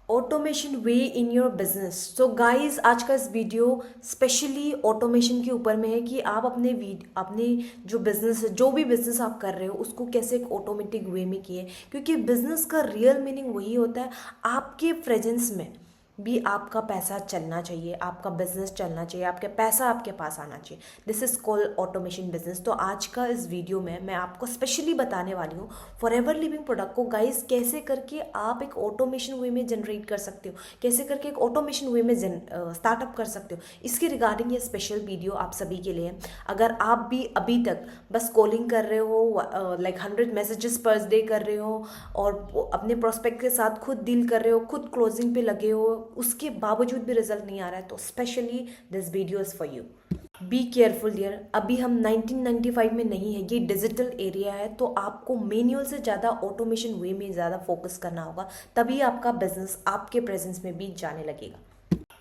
Automation way in your business. So guys, आज का इस वीडियो स्पेशली ऑटोमेशन के ऊपर में है कि आप अपने जो बिजनेस है, जो भी बिजनेस आप कर रहे हो, उसको कैसे एक ऑटोमेटिक वे में किए, क्योंकि बिजनेस का रियल मीनिंग वही होता है। आपके प्रेजेंस में भी आपका पैसा चलना चाहिए, आपका बिजनेस चलना चाहिए, आपके पैसा आपके पास आना चाहिए। This is called automation business. तो आज का इस वीडियो में मैं आपको स्पेशली बताने वाली हूँ फॉरएवर लिविंग प्रोडक्ट को गाइस कैसे करके आप एक ऑटोमेशन वे में जनरेट कर सकते हो, कैसे करके एक ऑटोमेशन वे में स्टार्टअप कर सकते हो। इसके रिगार्डिंग ये स्पेशल वीडियो आप सभी के लिए है। अगर आप भी अभी तक बस कॉलिंग कर रहे हो, लाइक 100 मैसेजेस पर डे कर रहे हो और अपने प्रोस्पेक्ट के साथ खुद डील कर रहे हो, खुद क्लोजिंग पे लगे हो, उसके बावजूद भी रिजल्ट नहीं आ रहा है, तो specially this video is for you. Be careful dear. अभी हम 1995 में नहीं है, ये डिजिटल एरिया है, तो आपको मैनुअल से ज़्यादा ऑटोमेशन वे में ज़्यादा फोकस करना होगा, तभी आपका बिजनेस आपके प्रेजेंस में भी जाने लगेगा।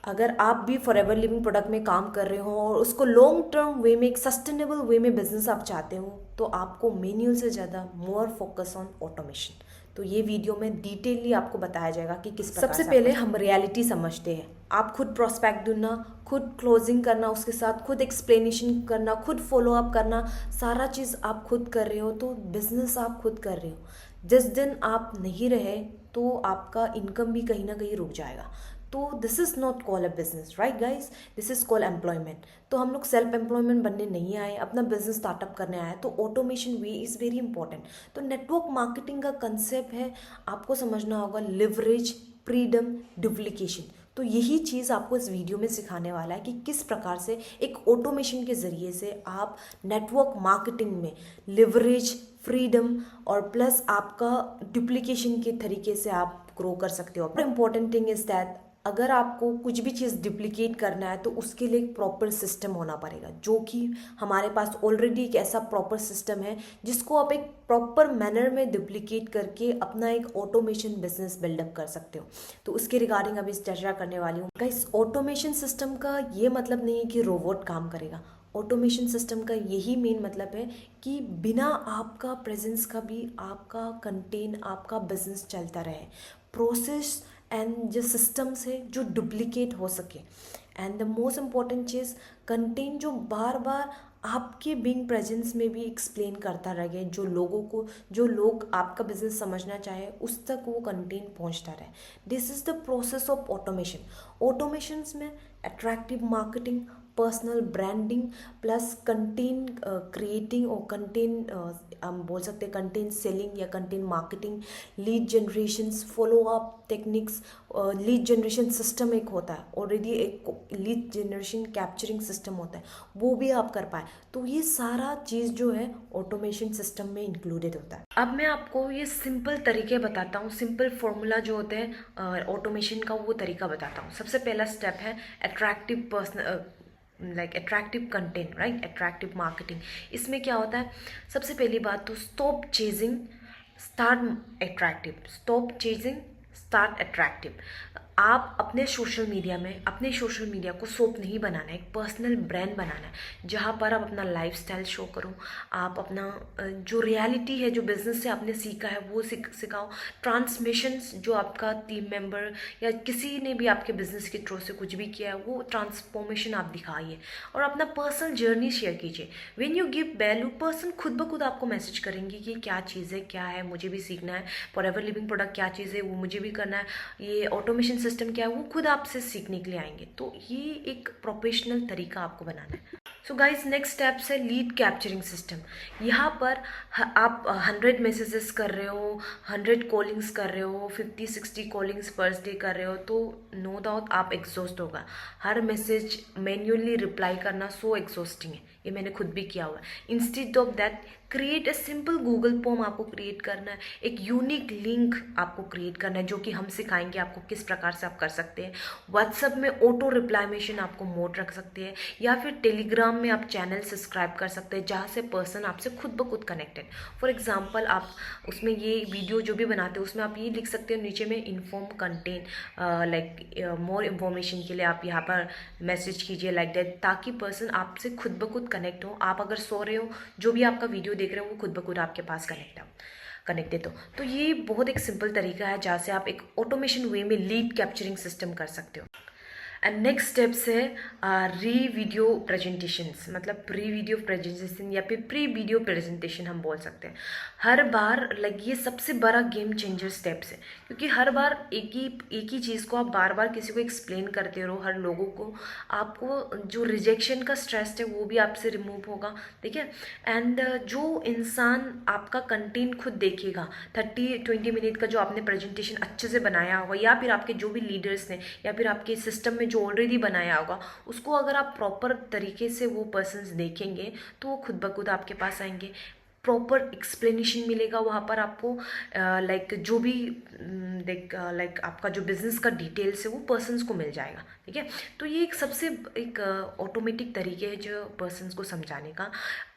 अगर आप भी फॉरएवर लिविंग प्रोडक्ट में काम कर रहे हो और उसको लॉन्ग टर्म वे में, एक सस्टेनेबल वे में बिजनेस आप चाहते हो, तो आपको मैनुअल से ज़्यादा मोर फोकस ऑन ऑटोमेशन। तो ये वीडियो में डिटेलली आपको बताया जाएगा कि किस प्रकार सबसे पहले हम रियलिटी समझते हैं। आप खुद प्रोस्पेक्ट ढूंढना, खुद क्लोजिंग करना, उसके साथ खुद एक्सप्लेनेशन करना, खुद फॉलो अप करना, सारा चीज़ आप खुद कर रहे हो, तो बिजनेस आप खुद कर रहे हो। जिस दिन आप नहीं रहे तो आपका इनकम भी कहीं ना कहीं रुक जाएगा। तो this is not call a business, right guys, this is call employment. तो हम लोग सेल्फ एम्प्लॉयमेंट बनने नहीं आए, अपना बिजनेस स्टार्टअप करने आए, तो automation way is very important. तो नेटवर्क मार्केटिंग का कंसेप्ट है, आपको समझना होगा लिवरेज, फ्रीडम, डुप्लीकेशन। तो यही चीज़ आपको इस वीडियो में सिखाने वाला है कि किस प्रकार से एक ऑटोमेशन के ज़रिए से आप नेटवर्क मार्केटिंग में लिवरेज, फ्रीडम और प्लस आपका डुप्लीकेशन के तरीके से आप ग्रो कर सकते हो। इंपॉर्टेंट थिंग इज दैट अगर आपको कुछ भी चीज़ डुप्लीकेट करना है तो उसके लिए एक प्रॉपर सिस्टम होना पड़ेगा, जो कि हमारे पास ऑलरेडी एक ऐसा प्रॉपर सिस्टम है जिसको आप एक प्रॉपर मैनर में डुप्लीकेट करके अपना एक ऑटोमेशन बिजनेस बिल्डअप कर सकते हो। तो उसके रिगार्डिंग अभी चर्चा करने वाली हूँ। इस ऑटोमेशन सिस्टम का ये मतलब नहीं है कि रोबोट काम करेगा। ऑटोमेशन सिस्टम का यही मेन मतलब है कि बिना आपका प्रेजेंस का भी आपका कंटेंट, आपका बिजनेस चलता रहे। प्रोसेस एंड जो सिस्टम्स है जो डुप्लीकेट हो सके, and the most important cheese content जो बार बार आपके बीइंग प्रेजेंस में भी एक्सप्लेन करता रहे, जो लोगों को, जो लोग आपका बिजनेस समझना चाहे उस तक वो कंटेंट पहुंचता रहे। This is the process of automation. Automations में attractive marketing, personal branding plus content creating और कंटेंट हम बोल सकते हैं कंटेंट सेलिंग या content marketing, lead generation, follow up techniques, lead generation system एक होता है ऑलरेडी, एक लीड जनरेशन कैप्चरिंग सिस्टम होता है, वो भी आप कर पाए। तो ये सारा चीज़ जो है ऑटोमेशन सिस्टम में इंक्लूडेड होता है। अब मैं आपको ये सिंपल तरीके बताता हूँ, सिंपल फॉर्मूला जो होते हैं ऑटोमेशन का, वो तरीका बताता हूँ। सबसे पहला स्टेप है attractive personal, like attractive content, right, attractive marketing. इसमें क्या होता है, सबसे पहली बात तो stop chasing, start attractive. Stop chasing, start attractive. आप अपने सोशल मीडिया को सोप नहीं बनाना है, एक पर्सनल ब्रांड बनाना है, जहाँ पर आप अपना लाइफस्टाइल शो करो, आप अपना जो रियलिटी है, जो बिजनेस से आपने सीखा है वो सिखाओ। ट्रांसमिशंस जो आपका टीम मेंबर या किसी ने भी आपके बिजनेस के थ्रू से कुछ भी किया है, वो ट्रांसफॉर्मेशन आप दिखाइए और अपना पर्सनल जर्नी शेयर कीजिए। When you give value, person खुद ब खुद आपको मैसेज करेंगे कि क्या चीज़ है, क्या है, मुझे भी सीखना है, फॉरएवर लिविंग प्रोडक्ट क्या चीज़ है वो मुझे भी करना है, ये ऑटोमेशन सिस्टम क्या है वो खुद आपसे सीखने के लिए आएंगे। तो ये एक प्रोफेशनल तरीका आपको बनाना है। सो गाइज, नेक्स्ट स्टेप्स है लीड कैप्चरिंग सिस्टम। यहाँ पर आप 100 मैसेजेस कर रहे हो, 100 कॉलिंग्स कर रहे हो, 50-60 कॉलिंग्स पर डे कर रहे हो, तो नो डाउट आप एग्जॉस्ट होगा। हर मैसेज मैन्युअली रिप्लाई करना सो एग्जॉस्टिंग है, ये मैंने खुद भी किया हुआ है। Instead of that create a simple Google form आपको क्रिएट करना है, एक यूनिक लिंक आपको क्रिएट करना है, जो कि हम सिखाएंगे आपको किस प्रकार से आप कर सकते हैं। व्हाट्सएप में ऑटो रिप्लाईमेशन आपको मोड रख सकते हैं, या फिर टेलीग्राम में आप चैनल सब्सक्राइब कर सकते हैं, जहाँ से पर्सन आपसे खुद ब खुद कनेक्टेड। फॉर एग्जाम्पल, आप उसमें ये वीडियो जो भी बनाते हैं उसमें आप ये लिख सकते हो नीचे में inform content, like more information के लिए आप यहाँ पर मैसेज कीजिए लाइक दैट, ताकि पर्सन आपसे खुद ब खुद कनेक्ट हो। आप अगर सो रहे हो, जो भी आपका वीडियो देख रहे हो वो खुद ब खुद आपके पास कनेक्ट हो। कनेक्टेड हो। तो ये बहुत एक सिंपल तरीका है जहाँ से आप एक ऑटोमेशन वे में लीड कैप्चरिंग सिस्टम कर सकते हो। एंड नेक्स्ट स्टेप्स है री वीडियो प्रेजेंटेशंस, मतलब प्री वीडियो प्रेजेंटेशन या फिर प्री वीडियो प्रेजेंटेशन हम बोल सकते हैं। हर बार ये सबसे बड़ा गेम चेंजर स्टेप्स है, क्योंकि हर बार एक ही चीज़ को आप बार बार किसी को एक्सप्लेन करते रहो हर लोगों को, आपको जो रिजेक्शन का स्ट्रेस है वो भी आपसे रिमूव होगा, ठीक है। एंड जो इंसान आपका कंटेंट खुद देखेगा 30-20 मिनट का जो आपने प्रेजेंटेशन अच्छे से बनाया होगा, या फिर आपके जो भी लीडर्स ने या फिर आपके सिस्टम में जो ऑलरेडी बनाया होगा, उसको अगर आप प्रॉपर तरीके से वो पर्सन्स देखेंगे तो वो खुद ब खुद आपके पास आएंगे। प्रॉपर एक्सप्लेनेशन मिलेगा वहाँ पर आपको, लाइक जो भी लाइक आपका जो बिजनेस का डिटेल्स है वो पर्सन्स को मिल जाएगा, ठीक है। तो ये एक सबसे एक ऑटोमेटिक तरीके है जो पर्सन्स को समझाने का।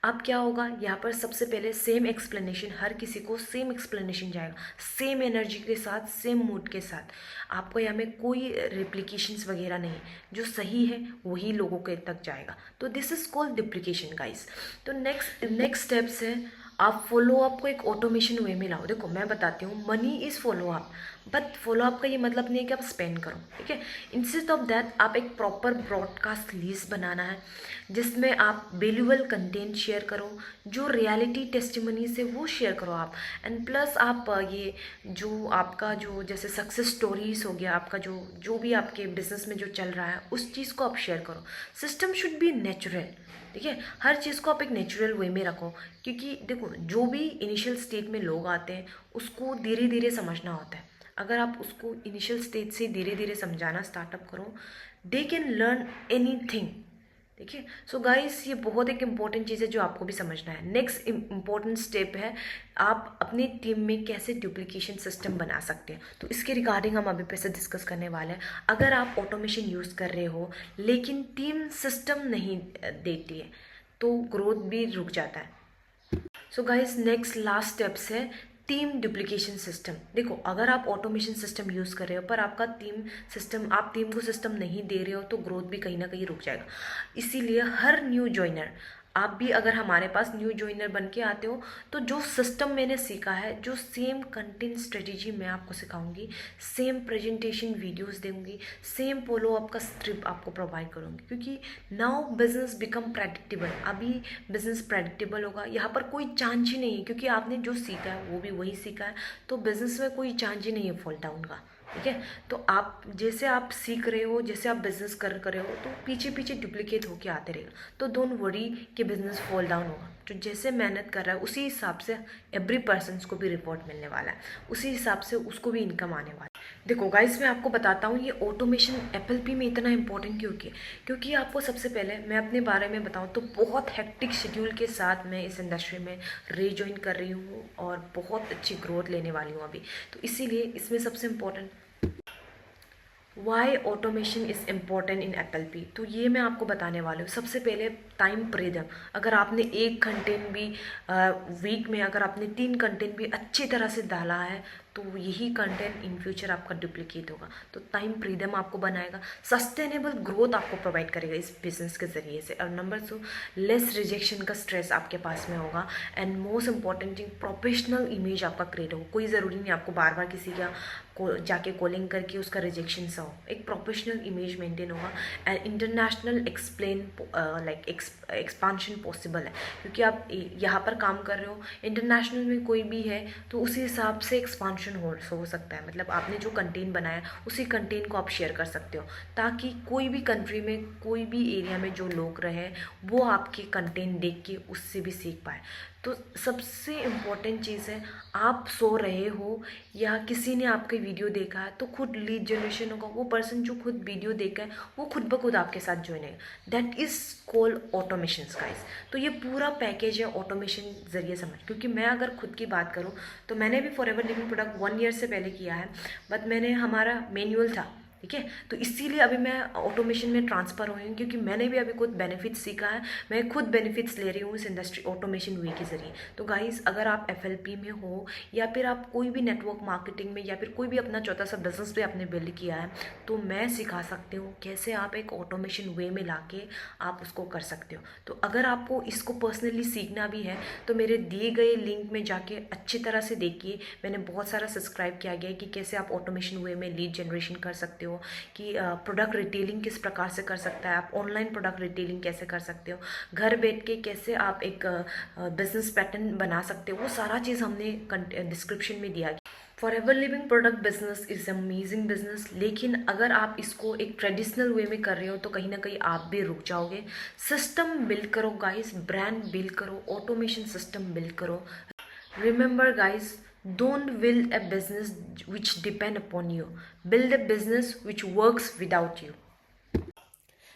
अब क्या होगा यहाँ पर, सबसे पहले सेम एक्सप्लेनेशन, हर किसी को सेम एक्सप्लेनेशन जाएगा, सेम एनर्जी के साथ, सेम मूड के साथ। आपको यहाँ में कोई रिप्लिकेशंस वगैरह नहीं, जो सही है वही लोगों के तक जाएगा। तो दिस इज कॉल्ड डिप्लीकेशन गाइस। तो नेक्स्ट स्टेप्स है आप फॉलो अप को एक ऑटोमेशन वे में लाओ। देखो मैं बताती हूँ, money is follow up, but follow up का ये मतलब नहीं है कि आप स्पेंड करो, ठीक है। इंस्टेड ऑफ दैट आप एक प्रॉपर ब्रॉडकास्ट लिस्ट बनाना है जिसमें आप वैल्यूएबल कंटेंट शेयर करो, जो रियलिटी टेस्टिमनी से वो शेयर करो आप। एंड प्लस आप ये जो आपका जो जैसे सक्सेस स्टोरीज हो गया, आपका जो भी आपके बिजनेस में जो चल रहा है उस चीज़ को आप शेयर करो। सिस्टम शुड बी नेचुरल, ठीक है। हर चीज़ को आप एक नेचुरल वे में रखो, क्योंकि देखो जो भी इनिशियल स्टेज में लोग आते हैं उसको धीरे धीरे समझना होता है। अगर आप उसको इनिशियल स्टेज से धीरे धीरे समझाना स्टार्टअप करो, दे कैन लर्न एनीथिंग, ठीक है। सो गाइस ये बहुत एक इम्पॉर्टेंट चीज़ है जो आपको भी समझना है। नेक्स्ट इम्पॉर्टेंट स्टेप है आप अपनी टीम में कैसे डुप्लीकेशन सिस्टम बना सकते हैं। तो इसके रिगार्डिंग हम अभी पे से डिस्कस करने वाले हैं। अगर आप ऑटोमेशन यूज़ कर रहे हो लेकिन टीम सिस्टम नहीं देती है तो ग्रोथ भी रुक जाता है। So guys next last steps है टीम डुप्लीकेशन सिस्टम। देखो अगर आप ऑटोमेशन सिस्टम यूज़ कर रहे हो पर आपका आप टीम को सिस्टम नहीं दे रहे हो तो ग्रोथ भी कहीं ना कहीं रुक जाएगा। इसीलिए हर न्यू ज्वाइनर, आप भी अगर हमारे पास न्यू ज्वाइनर बन के आते हो तो जो सिस्टम मैंने सीखा है, जो सेम कंटेंट स्ट्रेटेजी मैं आपको सिखाऊंगी, सेम प्रेजेंटेशन वीडियोस दूंगी, सेम फॉलो अप का स्क्रिप्ट आपको प्रोवाइड करूंगी, क्योंकि नाउ बिजनेस बिकम प्रेडिक्टेबल। अभी बिजनेस प्रेडिक्टेबल होगा, यहाँ पर कोई चांस ही नहीं है, क्योंकि आपने जो सीखा है वो भी वही सीखा है। तो बिजनेस में कोई चांस ही नहीं है फॉल डाउन का, ठीक है। तो आप जैसे आप सीख रहे हो, जैसे आप बिजनेस कर रहे हो, तो पीछे पीछे डुप्लीकेट होके आते रहेगा। तो डोंट वरी कि बिजनेस फॉल डाउन होगा। जो जैसे मेहनत कर रहा है उसी हिसाब से एवरी पर्सन को भी रिपोर्ट मिलने वाला है, उसी हिसाब से उसको भी इनकम आने वाला है। देखो गाइस मैं आपको बताता हूँ ये ऑटोमेशन FLP में इतना इंपॉर्टेंट क्योंकि आपको सबसे पहले मैं अपने बारे में बताऊँ तो बहुत हेक्टिक शेड्यूल के साथ मैं इस इंडस्ट्री में रीजॉइन कर रही हूँ और बहुत अच्छी ग्रोथ लेने वाली हूँ अभी। तो इसीलिए इसमें सबसे important why automation is important in FLP, तो ये मैं आपको बताने वाली हूँ। सबसे पहले टाइम प्रीदम। अगर आपने एक कंटेंट भी वीक में अगर आपने 3 कंटेंट भी अच्छी तरह से डाला है तो यही कंटेंट इन फ्यूचर आपका डुप्लीकेट होगा। तो टाइम फ्रीडम आपको बनाएगा, सस्टेनेबल ग्रोथ आपको प्रोवाइड करेगा इस बिजनेस के ज़रिए से। और नंबर 2 लेस रिजेक्शन का स्ट्रेस आपके पास में होगा। And most important thing professional image आपका क्रिएट होगा। कोई ज़रूरी नहीं आपको बार बार किसी का जाके कॉलिंग करके उसका रिजेक्शन सा हो, एक प्रोफेशनल इमेज मेंटेन होगा। एंड इंटरनेशनल एक्सपांशन पॉसिबल है, क्योंकि आप यहाँ पर काम कर रहे हो, इंटरनेशनल में कोई भी है तो उसी हिसाब से एक्सपांशन हो सकता है। मतलब आपने जो कंटेंट बनाया उसी कंटेंट को आप शेयर कर सकते हो, ताकि कोई भी कंट्री में कोई भी एरिया में जो लोग रहे वो आपके कंटेंट देख के उससे भी सीख पाए। तो सबसे इम्पोर्टेंट चीज़ है, आप सो रहे हो या किसी ने आपके वीडियो देखा है तो खुद लीड जनरेशन होगा। वो पर्सन जो खुद वीडियो देखा है वो खुद ब खुद आपके साथ ज्वाइन है। That is called automation guys. तो ये पूरा पैकेज है ऑटोमेशन ज़रिए समझ। क्योंकि मैं अगर खुद की बात करूँ तो मैंने भी फॉरएवर लिविंग प्रोडक्ट 1 ईयर से पहले किया है, बट मैंने हमारा मैनुअल था ठीक है। तो इसीलिए अभी मैं ऑटोमेशन में ट्रांसफ़र हुई हूँ, क्योंकि मैंने भी अभी खुद बेनिफिट्स सीखा है, मैं खुद बेनिफिट्स ले रही हूँ इस इंडस्ट्री ऑटोमेशन वे के ज़रिए। तो गाइस, अगर आप एफएलपी में हो या फिर आप कोई भी नेटवर्क मार्केटिंग में या फिर कोई भी अपना छोटा सा बिजनेस भी आपने बिल्ड किया है, तो मैं सिखा सकती हूँ कैसे आप एक ऑटोमेशन वे में लाके आप उसको कर सकते हो। तो अगर आपको इसको पर्सनली सीखना भी है तो मेरे दिए गए लिंक में जाके अच्छी तरह से देखिए, मैंने बहुत सारा सब्सक्राइब किया गया है कि कैसे आप ऑटोमेशन वे में लीड जनरेशन कर सकते हो, कि प्रोडक्ट रिटेलिंग किस प्रकार से कर सकता है, आप ऑनलाइन प्रोडक्ट रिटेलिंग कैसे कर सकते हो, घर बैठ के कैसे आप एक बिजनेस पैटर्न बना सकते हो, वो सारा चीज़ हमने डिस्क्रिप्शन में दिया। Forever living product business is amazing business, लेकिन अगर आप इसको एक ट्रेडिशनल वे में कर रहे हो तो कहीं ना कहीं आप भी रुक जाओगे। सिस्टम बिल्ड करो गाइस, ब्रांड बिल्ड करो, ऑटोमेशन सिस्टम बिल्ड करो। Remember guys, don't build a business which depend upon you, build a business which works without you।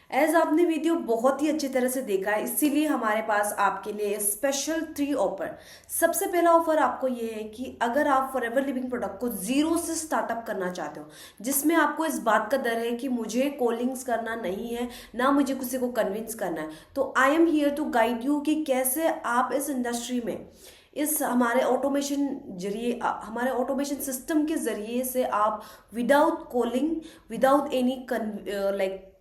As आपने वीडियो बहुत ही अच्छी तरह से देखा है, इसीलिए हमारे पास आपके लिए स्पेशल 3 ऑफर। सबसे पहला ऑफर आपको ये है कि अगर आप फॉरएवर लिविंग प्रोडक्ट को जीरो से स्टार्टअप करना चाहते हो, जिसमें आपको इस बात का डर है कि मुझे कॉलिंग्स करना नहीं है, ना मुझे किसी को कन्विंस करना है, तो I am here to guide you कि कैसे आप इस इंडस्ट्री में इस हमारे ऑटोमेशन सिस्टम के ज़रिए से आप without calling, without any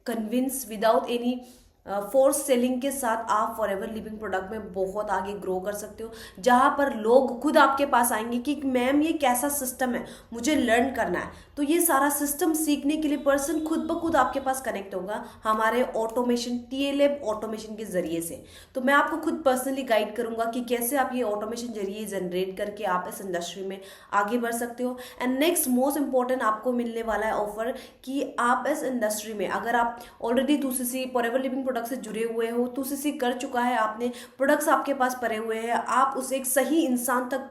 convince, without any force selling के साथ आप फॉरएवर लिविंग प्रोडक्ट में बहुत आगे ग्रो कर सकते हो, जहां पर लोग खुद आपके पास आएंगे कि मैम ये कैसा सिस्टम है, मुझे लर्न करना है। तो ये सारा सिस्टम सीखने के लिए पर्सन खुद ब खुद आपके पास कनेक्ट होगा हमारे ऑटोमेशन TLab ऑटोमेशन के जरिए से। तो मैं आपको खुद पर्सनली गाइड करूंगा कि कैसे आप ये ऑटोमेशन जरिए जनरेट करके आप इस इंडस्ट्री में आगे बढ़ सकते हो। एंड नेक्स्ट मोस्ट इंपॉर्टेंट आपको मिलने वाला है ऑफर कि आप इस इंडस्ट्री में, अगर आप already 2CC forever living product से जुड़े हुए हो, 2CC कर चुका है आपने, प्रोडक्ट्स आपके पास पड़े हुए हैं, आप उसे एक सही इंसान तक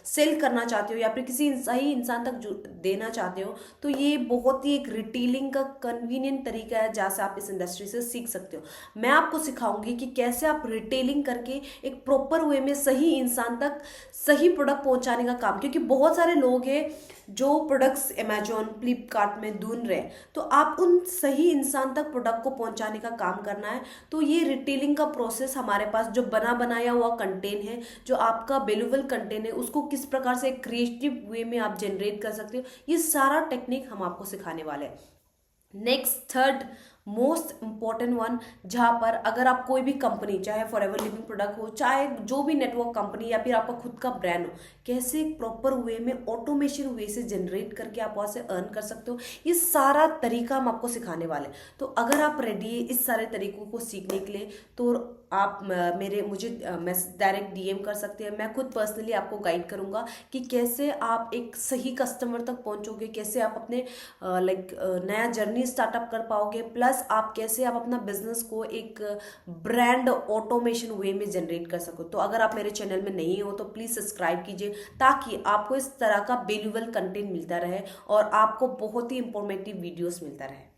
सेल करना चाहते हो या फिर किसी सही इंसान तक देना चाहते हो, तो ये बहुत ही एक रिटेलिंग का कन्वीनियंट तरीका है जहाँ से आप इस इंडस्ट्री से सीख सकते हो। मैं आपको सिखाऊंगी कि कैसे आप रिटेलिंग करके एक प्रॉपर वे में सही इंसान तक सही प्रोडक्ट पहुंचाने का काम, क्योंकि बहुत सारे लोग हैं जो प्रोडक्ट्स अमेजोन फ्लिपकार्ट में ढूंढ रहे हैं, तो आप उन सही इंसान तक प्रोडक्ट को पहुंचाने का काम करना है। तो ये रिटेलिंग का प्रोसेस हमारे पास जो बना बनाया हुआ कंटेंट है, जो आपका वैल्यूएबल कंटेंट है, उसको किस प्रकार से क्रिएटिव वे में आप जनरेट कर सकते हो, ये सारा टेक्निक हम आपको सिखाने वाले हैं। Next third most important one, जहाँ पर अगर आप कोई भी कंपनी, चाहे फॉरएवर लिविंग प्रोडक्ट हो, चाहे जो भी नेटवर्क कंपनी या फिर आपका खुद का ब्रांड हो, कैसे एक प्रॉपर वे में ऑटोमेशन वे से जनरेट करके आप वहाँ से अर्न कर सकते हो, ये सारा तरीका हम आपको सिखाने वाले हैं। तो अगर आप रेडी है इस सारे तरीकों को सीखने के लिए, तो आप मुझे डायरेक्ट DM कर सकते हैं। मैं खुद पर्सनली आपको गाइड करूंगा कि कैसे आप एक सही कस्टमर तक पहुंचोगे, कैसे आप अपने नया जर्नी स्टार्टअप कर पाओगे, प्लस आप कैसे आप अपना बिजनेस को एक ब्रांड ऑटोमेशन वे में जनरेट कर सको। तो अगर आप मेरे चैनल में नहीं हो तो प्लीज़ सब्सक्राइब कीजिए, ताकि आपको इस तरह का वैल्यूएबल कंटेंट मिलता रहे और आपको बहुत ही इंफॉर्मेटिव वीडियोस मिलता रहे।